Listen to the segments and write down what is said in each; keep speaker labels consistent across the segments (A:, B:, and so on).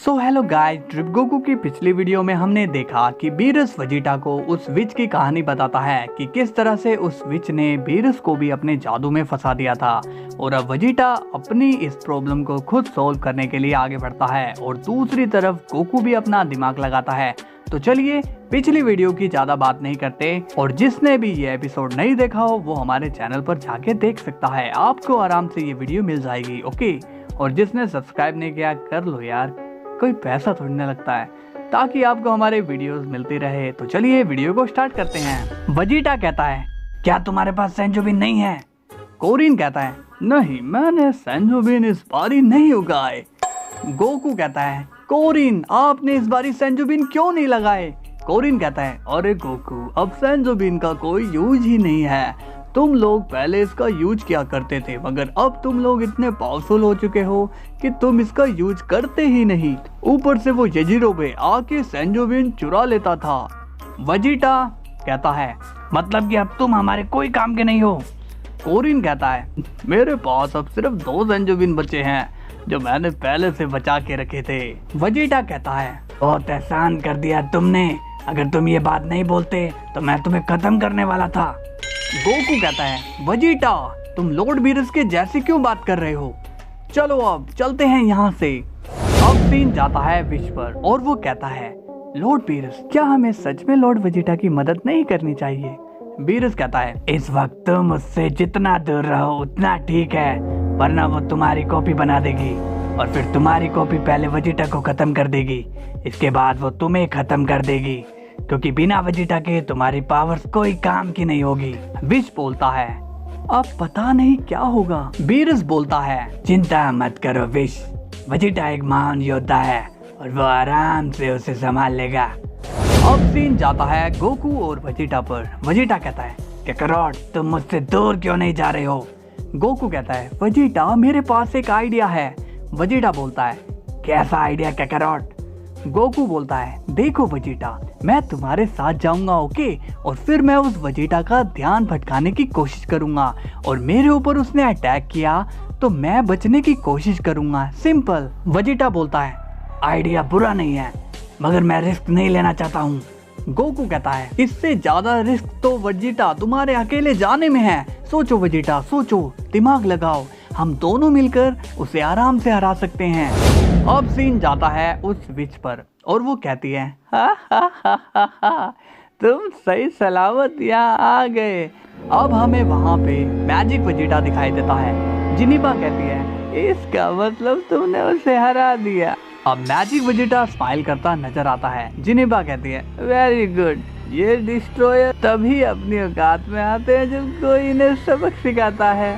A: So hello guys, trip Goku की पिछली video में हमने देखा कि बीरस वेजिटा को उस विच की कहानी बताता है कि किस तरह से उस विच ने बीरस को भी अपने जादू में फंसा दिया था और अब वेजिटा अपनी इस प्रॉब्लम को खुद सॉल्व करने के लिए आगे बढ़ता है और दूसरी तरफ गोकू भी अपना दिमाग लगाता है। तो चलिए पिछली वीडियो की ज़्यादा बात नहीं करते और जिसने भी ये एपिसोड नहीं देखा हो वो हमारे चैनल पर जाके देख सकता है, आपको आराम से ये वीडियो मिल जाएगी। ओके, और जिसने सब्सक्राइब नहीं किया कर लो यार, कोई पैसा थोड़ी ना लगता है, ताकि आपको हमारे वीडियोस मिलती रहे। तो चलिए वीडियो को स्टार्ट करते हैं। वेजिटा कहता है, क्या तुम्हारे पास सेंजोबिन नहीं है? कोरिन कहता है, नहीं, मैंने सेंजोबिन इस बारी नहीं उगाए। गोकू कहता है, कोरिन आपने इस बारी सेंजोबिन क्यों नहीं लगाए? कोरिन कहता है, अरे गोकू अब सेंजोबिन का कोई यूज ही नहीं है, तुम लोग पहले इसका यूज किया करते थे मगर अब तुम लोग इतने पावरफुल हो चुके हो कि तुम इसका यूज करते ही नहीं। ऊपर से वो यजिरोबे आके सेंजोबिन चुरा लेता था। वेजिटा कहता है, मतलब कि अब तुम हमारे कोई काम के नहीं हो। कोरिन कहता है, मेरे पास अब सिर्फ 2 सेंजोबिन बचे हैं जो मैंने पहले से बचा के रखे थे। वेजिटा कहता है, बहुत एहसान कर दिया तुमने, अगर तुम ये बात नहीं बोलते तो मैं तुम्हें खत्म करने वाला था। गोकू कहता है, वेजिटा तुम लॉर्ड बीरस के जैसे क्यों बात कर रहे हो? चलो अब चलते हैं यहाँ से। अब सीन जाता है विश पर और वो कहता है, लॉर्ड बीरस क्या हमें सच में लॉर्ड वेजिटा की मदद नहीं करनी चाहिए? बीरस कहता है, इस वक्त तुम उससे जितना दूर रहो उतना ठीक है, वरना वो तुम्हारी कॉपी बना देगी और फिर तुम्हारी कॉपी पहले वेजिटा को खत्म कर देगी, इसके बाद वो तुम्हें खत्म कर देगी, क्योंकि बिना वेजिटा के तुम्हारी पावर्स कोई काम की नहीं होगी। विश बोलता है, अब पता नहीं क्या होगा। बीरस बोलता है, चिंता मत करो विश, वेजिटा एक महान योद्धा है और वो आराम से उसे संभाल लेगा। अब सीन जाता है गोकू और वेजिटा पर। वेजिटा कहता है, काकारोट तुम मुझसे दूर क्यों नहीं जा रहे हो? गोकू कहता है, वेजिटा मेरे पास एक आइडिया है। वेजिटा बोलता है, कैसा आइडिया काकारोट? गोकू बोलता है, देखो वेजिटा मैं तुम्हारे साथ जाऊंगा, ओके, और फिर मैं उस वेजिटा का ध्यान भटकाने की कोशिश करूंगा और मेरे ऊपर उसने अटैक किया तो मैं बचने की कोशिश करूंगा, सिंपल। वेजिटा बोलता है, आइडिया बुरा नहीं है मगर मैं रिस्क नहीं लेना चाहता हूँ। गोकू कहता है, इससे ज्यादा रिस्क तो वेजिटा तुम्हारे अकेले जाने में है। सोचो वेजिटा सोचो, दिमाग लगाओ, हम दोनों मिलकर उसे आराम से हरा सकते हैं। अब सीन जाता है उस विच पर और वो कहती है, हा, तुम सही सलामत यहाँ आ गए। अब हमें वहाँ पे मैजिक वेजिटा दिखाई देता है। जिनिबा कहती है, इसका मतलब तुमने उसे हरा दिया। अब मैजिक वेजिटा स्माइल करता नजर आता है। जिनिबा कहती है, वेरी गुड, ये डिस्ट्रॉयर तभी अपनी औकात में आते हैं जब कोई इन्हें सबक सिखाता है।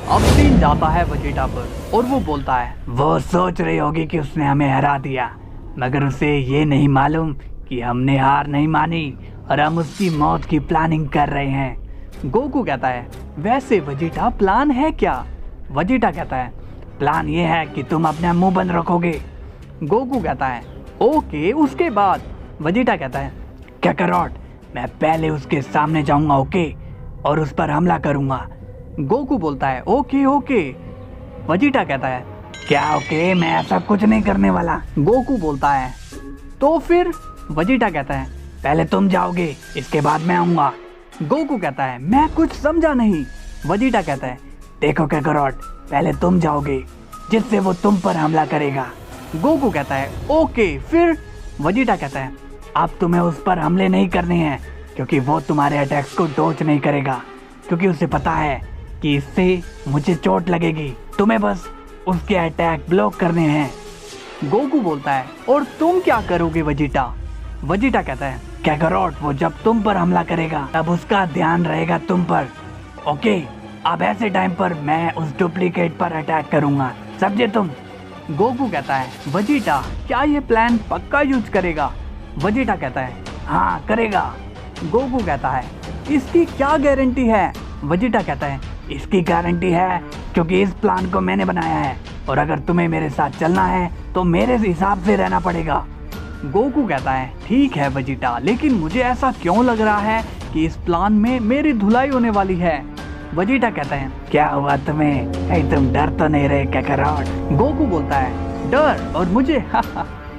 A: अब सीन जाता है वेजिटा पर और वो बोलता है, वो सोच रही होगी कि उसने हमें हरा दिया मगर उसे ये नहीं मालूम कि हमने हार नहीं मानी और हम उसकी मौत की प्लानिंग कर रहे हैं। गोकू कहता है, वैसे वेजिटा प्लान है क्या? वेजिटा कहता है, प्लान ये है कि तुम अपना मुंह बंद रखोगे। गोकू कहता है, ओके, उसके बाद? वेजिटा कहता है, काकारोट मैं पहले उसके सामने जाऊंगा, ओके, और उस पर हमला करूंगा। गोकू बोलता है, ओके ओके। वेजिटा कहता है, क्या ओके, मैं ऐसा कुछ नहीं करने वाला। गोकू बोलता है, तो फिर? वेजिटा कहता है, पहले तुम जाओगे इसके बाद मैं आऊंगा। गोकू कहता है, मैं कुछ समझा नहीं। वेजिटा कहता है, देखो काकारोट पहले तुम जाओगे जिससे वो तुम पर हमला करेगा। गोकू कहता है, ओके, फिर? वेजिटा कहता है, अब तुम्हें उस पर हमले नहीं करने हैं क्योंकि वो तुम्हारे अटैक्स को डॉज नहीं करेगा, क्योंकि उसे पता है कि इससे मुझे चोट लगेगी, तुम्हें बस उसके अटैक ब्लॉक करने हैं। गोकू बोलता है, और तुम क्या करोगे वेजिटा? वेजिटा कहता है, काकारोट वो जब तुम पर हमला करेगा तब उसका ध्यान रहेगा तुम पर, ओके, अब ऐसे टाइम पर मैं उस डुप्लीकेट पर अटैक करूंगा, समझे तुम? गोकू कहता है, वेजिटा क्या ये प्लान पक्का यूज करेगा? वेजिटा कहता है, हाँ करेगा। गोकू कहता है, इसकी क्या गारंटी है? वेजिटा कहता है, इसकी गारंटी है क्योंकि इस प्लान को मैंने बनाया है और अगर तुम्हें मेरे साथ चलना है तो मेरे हिसाब से रहना पड़ेगा। गोकू कहता है, ठीक है वेजिटा, लेकिन मुझे ऐसा क्यों लग रहा है कि इस प्लान में मेरी धुलाई होने वाली है? वेजिटा कहता है, क्या हुआ तुम्हें? तुम डर तो नहीं रहे काकारोट? गोकू बोलता है, डर और मुझे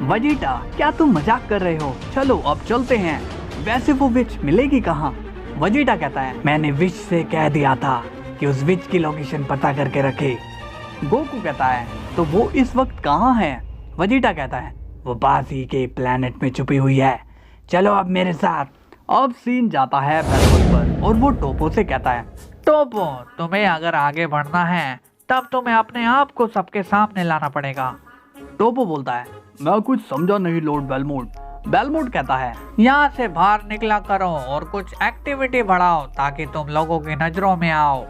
A: वजीटा क्या तुम मजाक कर रहे हो? चलो अब चलते हैं। वैसे वो विच मिलेगी कहाँ? वजीटा कहता है मैंने विच से कह दिया था कि उस विच की लोकेशन पता करके रखे। गोकू कहता है तो वो इस वक्त कहाँ है? वजीटा कहता है वो पास ही के प्लेनेट में छुपी हुई है, चलो अब मेरे साथ। अब सीन जाता है बेलमोट पर और वो टोपो से कहता है
B: टोपो, तुम्हें अगर आगे बढ़ना है तब तुम्हें अपने आप को सबके सामने लाना पड़ेगा।
A: टोपो बोलता है मैं कुछ समझा नहीं लॉर्ड बेलमोट। बेलमोट कहता है
B: यहाँ से बाहर निकला करो और कुछ एक्टिविटी बढ़ाओ ताकि तुम लोगों की नजरों में आओ।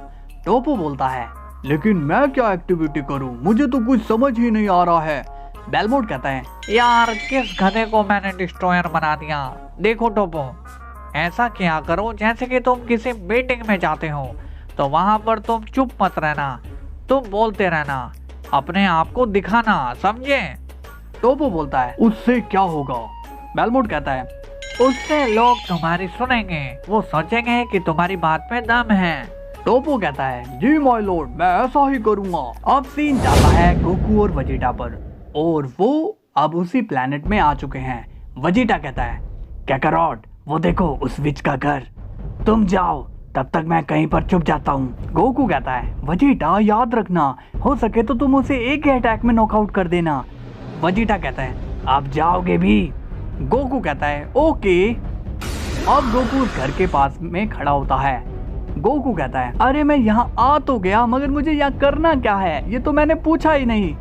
A: टोपो बोलता है लेकिन मैं क्या एक्टिविटी करूं, मुझे तो कुछ समझ ही नहीं आ रहा है। बेलमोट कहता है
B: यार किस गधे को मैंने डिस्ट्रॉयर बना दिया। देखो टोपो, ऐसा क्या करो जैसे कि तुम किसी मीटिंग में जाते हो तो वहां पर तुम चुप मत रहना, तुम बोलते रहना, अपने आप को दिखाना, समझे?
A: टोपो बोलता है उससे क्या होगा? बेलमोट कहता है
B: उससे लोग तुम्हारी सुनेंगे, वो सोचेंगे कि तुम्हारी बात में दम है।
A: टोपो कहता है जी माय लॉर्ड, मैं ऐसा ही करूंगा। अब सीन जाता है गोकू और वजीटा पर और वो अब उसी प्लेनेट में आ चुके हैं। वजीटा कहता है कैकारोट, वो देखो उस विच का घर, तुम जाओ, तब तक मैं कहीं पर छुप जाता हूँ। गोकू कहता है वजीटा याद रखना, हो सके तो तुम उसे एक ही अटैक में नॉकआउट कर देना। वजीटा कहता है आप जाओगे भी? गोकू कहता है ओके। अब गोकू उस घर के पास में खड़ा होता है। गोकू कहता है अरे मैं यहाँ आ तो गया मगर मुझे यहाँ करना क्या है, ये तो मैंने पूछा ही नहीं।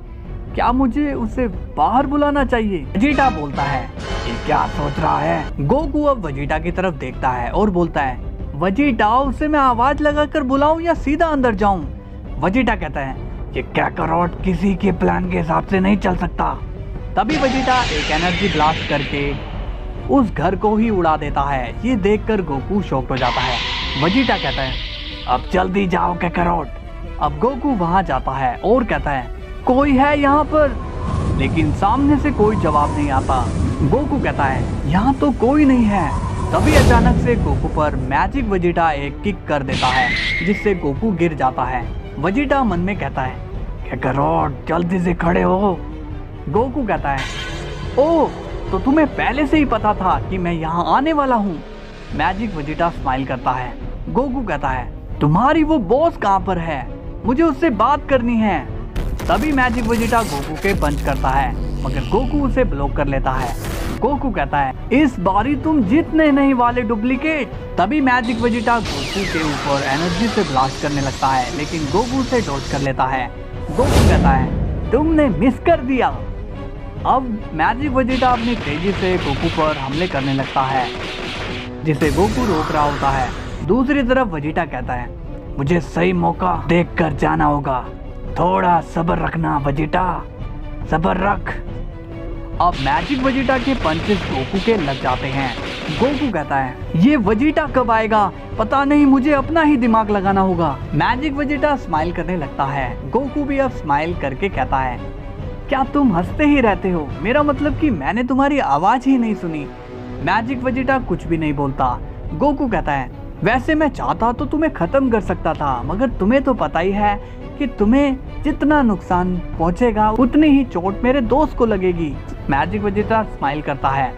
A: क्या मुझे उसे बाहर बुलाना चाहिए? वजीटा बोलता है ये क्या सोच रहा है? गोकू अब वजीटा की तरफ देखता है और बोलता है वजीटा, उसे मैं आवाज लगाकर बुलाऊं या सीधा अंदर जाऊं? वजीटा कहता है ये कैकारोट किसी के प्लान के हिसाब से नहीं चल सकता। तभी वजीटा एक एनर्जी ब्लास्ट करके उस घर को ही उड़ा देता है। ये देखकर गोकू शॉक्ड हो जाता है। वजीटा कहता है अब जल्दी जाओ कैकारोट। अब गोकू वहां जाता है और कहता है कोई है यहाँ पर? लेकिन सामने से कोई जवाब नहीं आता। गोकू कहता है यहाँ तो कोई नहीं है। तभी अचानक से गोकू पर मैजिक वजीटा एक किक कर देता है जिससे गोकू गिर जाता है। वजीटा मन में कहता है कैकारोट जल्दी से खड़े हो। गोकू कहता है ओह, तो तुम्हें पहले से ही पता था कि मैं यहाँ आने वाला हूँ। मैजिक वजीटा स्माइल करता है। गोकू कहता है तुम्हारी वो बॉस कहाँ पर है, मुझे उससे बात करनी है। तभी मैजिक वजीटा गोकू के पंच करता है मगर गोकू उसे ब्लॉक कर लेता है। गोकू कहता है इस बारी तुम जीतने नहीं वाले डुप्लीकेट। तभी मैजिक वजीटा गोकू के ऊपर एनर्जी से ब्लास्ट करने लगता है लेकिन गोकू उसे डॉज कर लेता है। गोकू कहता है तुमने मिस कर दिया। अब मैजिक वजीटा अपनी तेजी से गोकू पर हमले करने लगता है जिसे गोकू रोक रहा होता है। दूसरी तरफ वजीटा कहता है मुझे सही मौका देखकर जाना होगा, थोड़ा सब्र रखना वजीटा, सब्र रख। अब मैजिक वजीटा के पंचेस गोकू के लग जाते हैं। गोकू कहता है ये वजीटा कब आएगा, पता नहीं, मुझे अपना ही दिमाग लगाना होगा। मैजिक वजीटा स्माइल करने लगता है। गोकू भी अब स्माइल करके कहता है क्या तुम हंसते ही रहते हो? मेरा मतलब कि मैंने तुम्हारी आवाज ही नहीं सुनी। मैजिक वजीटा कुछ भी नहीं बोलता। गोकू कहता है वैसे मैं चाहता तो तुम्हें खत्म कर सकता था मगर तुम्हें तो पता ही है कि तुम्हें जितना नुकसान पहुंचेगा उतनी ही चोट मेरे दोस्त को लगेगी। मैजिक वजीटा स्माइल करता है।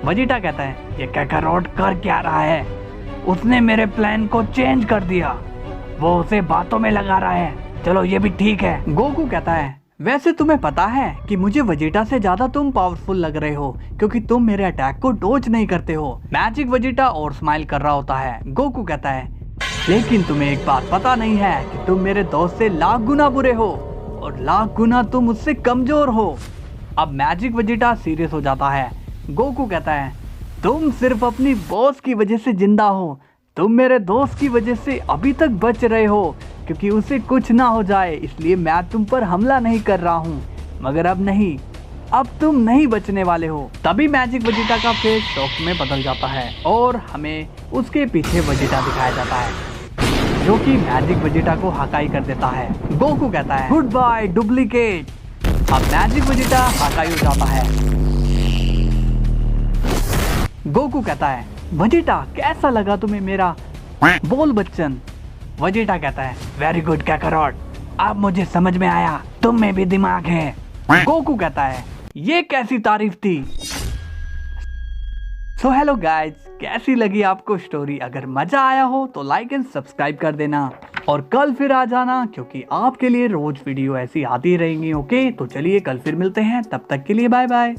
A: वजीटा कहता है ये कैकारोट कर क्या रहा है, उसने मेरे प्लान को चेंज कर दिया, वो उसे बातों में लगा रहा है, चलो ये भी ठीक है। गोकू कहता है वैसे तुम्हें पता है कि मुझे वजीटा से ज्यादा तुम पावरफुल लग रहे हो क्योंकि तुम मेरे अटैक को डोज नहीं करते हो। मैजिक वजीटा और स्माइल कर रहा होता है। गोकू कहता है लेकिन तुम्हें एक बात पता नहीं है कि तुम मेरे दोस्त से लाख गुना बुरे हो और लाख गुना तुम उससे कमजोर हो। अब मैजिक वजीटा सीरियस हो जाता है। गोकू कहता है तुम सिर्फ अपनी बॉस की वजह से जिंदा हो, तुम मेरे दोस्त की वजह से अभी तक बच रहे हो क्योंकि उसे कुछ ना हो जाए इसलिए मैं तुम पर हमला नहीं कर रहा हूँ, मगर अब नहीं, अब तुम नहीं बचने वाले हो। तभी मैजिक वजीटा का फेस शॉक में बदल जाता है और हमें उसके पीछे वजीटा दिखाया जाता है जो कि मैजिक वजीटा को हकाई कर देता है। गोकू कहता है गुड बाय डुप्लीकेट। अब मैजिक वजीटा हकाई हो जाता है। गोकू कहता है वजीटा कैसा लगा तुम्हें मेरा बोल बच्चन? वजीटा कहता है वेरी गुड कैकारोट, अब मुझे समझ में आया तुम में भी दिमाग है, गोकू कहता है ये कैसी तारीफ थी। सो हेलो गाइज, कैसी लगी आपको स्टोरी? अगर मजा आया हो तो लाइक एंड सब्सक्राइब कर देना और कल फिर आ जाना, क्योंकि आपके लिए रोज वीडियो ऐसी आती रहेंगी। ओके, तो चलिए कल फिर मिलते हैं, तब तक के लिए बाय बाय।